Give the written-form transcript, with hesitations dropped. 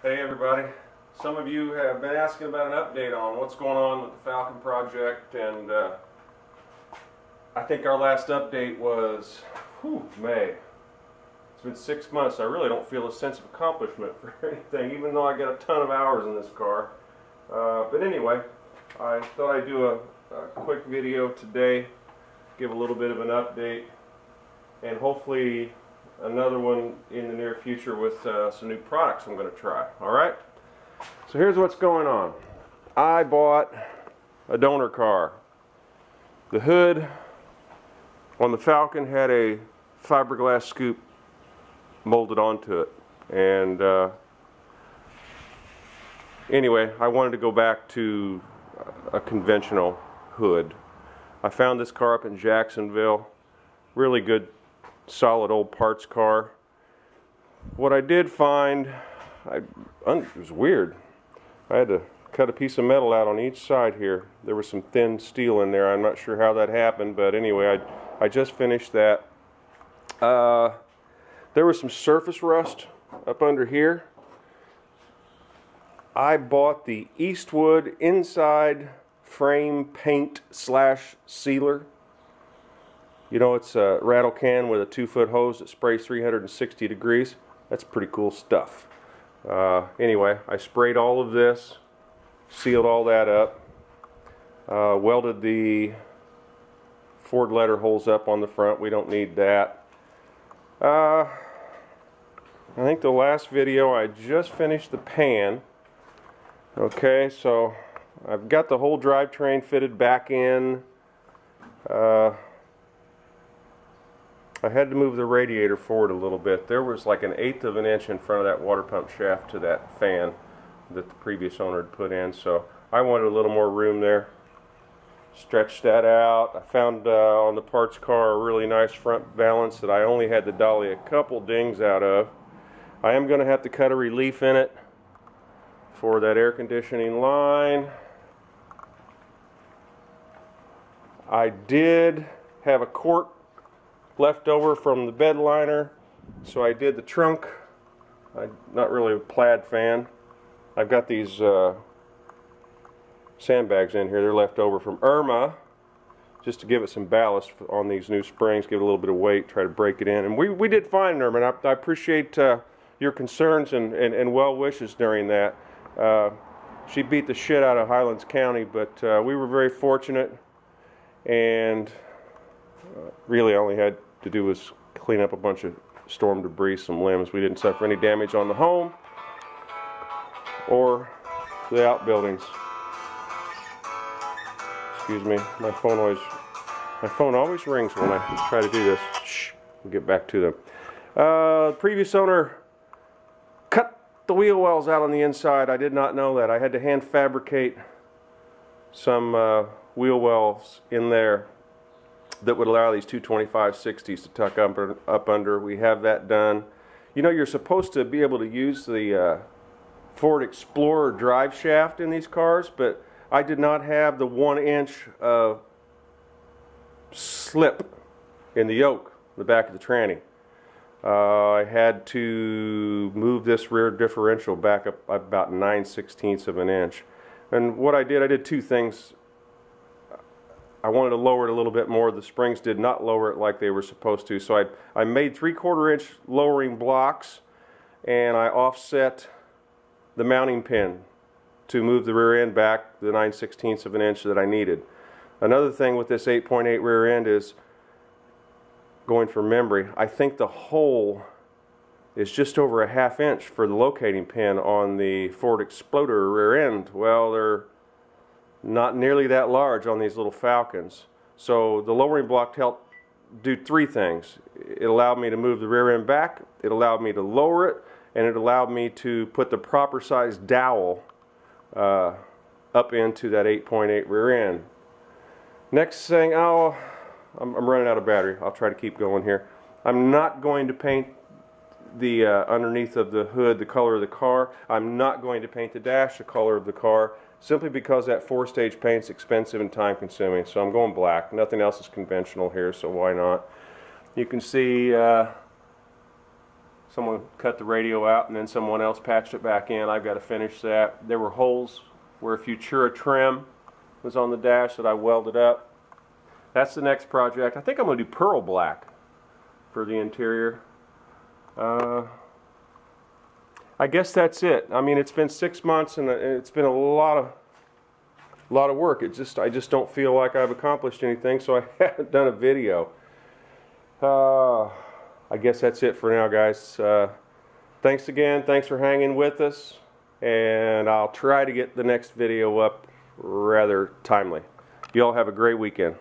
Hey everybody, some of you have been asking about an update on what's going on with the Falcon project, and I think our last update was May. It's been 6 months. I really don't feel a sense of accomplishment for anything, even though I got a ton of hours in this car. But anyway, I thought I'd do a quick video today, give a little bit of an update, and hopefully another one in the near future with some new products I'm going to try. Alright? So here's what's going on. I bought a donor car. The hood on the Falcon had a fiberglass scoop molded onto it. And anyway, I wanted to go back to a conventional hood. I found this car up in Jacksonville. Really good, solid old parts car. What I did find, it was weird. I had to cut a piece of metal out on each side here. There was some thin steel in there. I'm not sure how that happened, but anyway, I just finished that. There was some surface rust up under here. I bought the Eastwood inside frame paint / sealer. You know, it's a rattle can with a 2-foot hose that sprays 360 degrees. That's pretty cool stuff. Anyway, I sprayed all of this, sealed all that up, welded the Ford letter holes up on the front. We don't need that. I think the last video I just finished the pan. Okay, so I've got the whole drivetrain fitted back in. I had to move the radiator forward a little bit. There was like 1/8 of an inch in front of that water pump shaft to that fan that the previous owner had put in, so I wanted a little more room there. Stretched that out. I found on the parts car a really nice front balance that I only had to dolly a couple dings out of. I am going to have to cut a relief in it for that air conditioning line. I did have a quart left over from the bed liner, so I did the trunk. I'm not really a plaid fan. I've got these sandbags in here. They're left over from Irma, just to give it some ballast on these new springs, give it a little bit of weight, try to break it in. And we did fine, Irma, and I appreciate your concerns and well wishes during that. She beat the shit out of Highlands County, but we were very fortunate, and really all we had to do was clean up a bunch of storm debris, some limbs. We didn't suffer any damage on the home or the outbuildings. Excuse me, my phone always rings when I try to do this. Shh, we'll get back to them. Previous owner cut the wheel wells out on the inside. I did not know that. I had to hand fabricate some wheel wells in there that would allow these 225/60s to tuck up under. We have that done. You know, you're supposed to be able to use the Ford Explorer drive shaft in these cars, but I did not have the 1 inch slip in the yoke, the back of the tranny. I had to move this rear differential back up about 9/16 of an inch. And what I did two things. I wanted to lower it a little bit more. The springs did not lower it like they were supposed to. So I made 3/4 inch lowering blocks, and I offset the mounting pin to move the rear end back the 9/16 of an inch that I needed. Another thing with this 8.8 rear end is, going from memory, I think the hole is just over 1/2 inch for the locating pin on the Ford Explorer rear end. Well, they're not nearly that large on these little Falcons. So the lowering block helped do 3 things. It allowed me to move the rear end back, it allowed me to lower it, and it allowed me to put the proper size dowel up into that 8.8 rear end. Next thing, I'm running out of battery. I'll try to keep going here. I'm not going to paint the underneath of the hood the color of the car. I'm not going to paint the dash the color of the car, simply because that 4-stage paint's expensive and time consuming. So I'm going black. Nothing else is conventional here, so why not? You can see Someone cut the radio out and then someone else patched it back in. I've got to finish that. There were holes where Futura trim was on the dash that I welded up. That's the next project. I think I'm going to do pearl black for the interior. I guess that's it. I mean, it's been 6 months and it's been a lot of work. I just don't feel like I've accomplished anything, so I haven't done a video. I guess that's it for now, guys. Thanks again. Thanks for hanging with us, and I'll try to get the next video up rather timely. You all have a great weekend.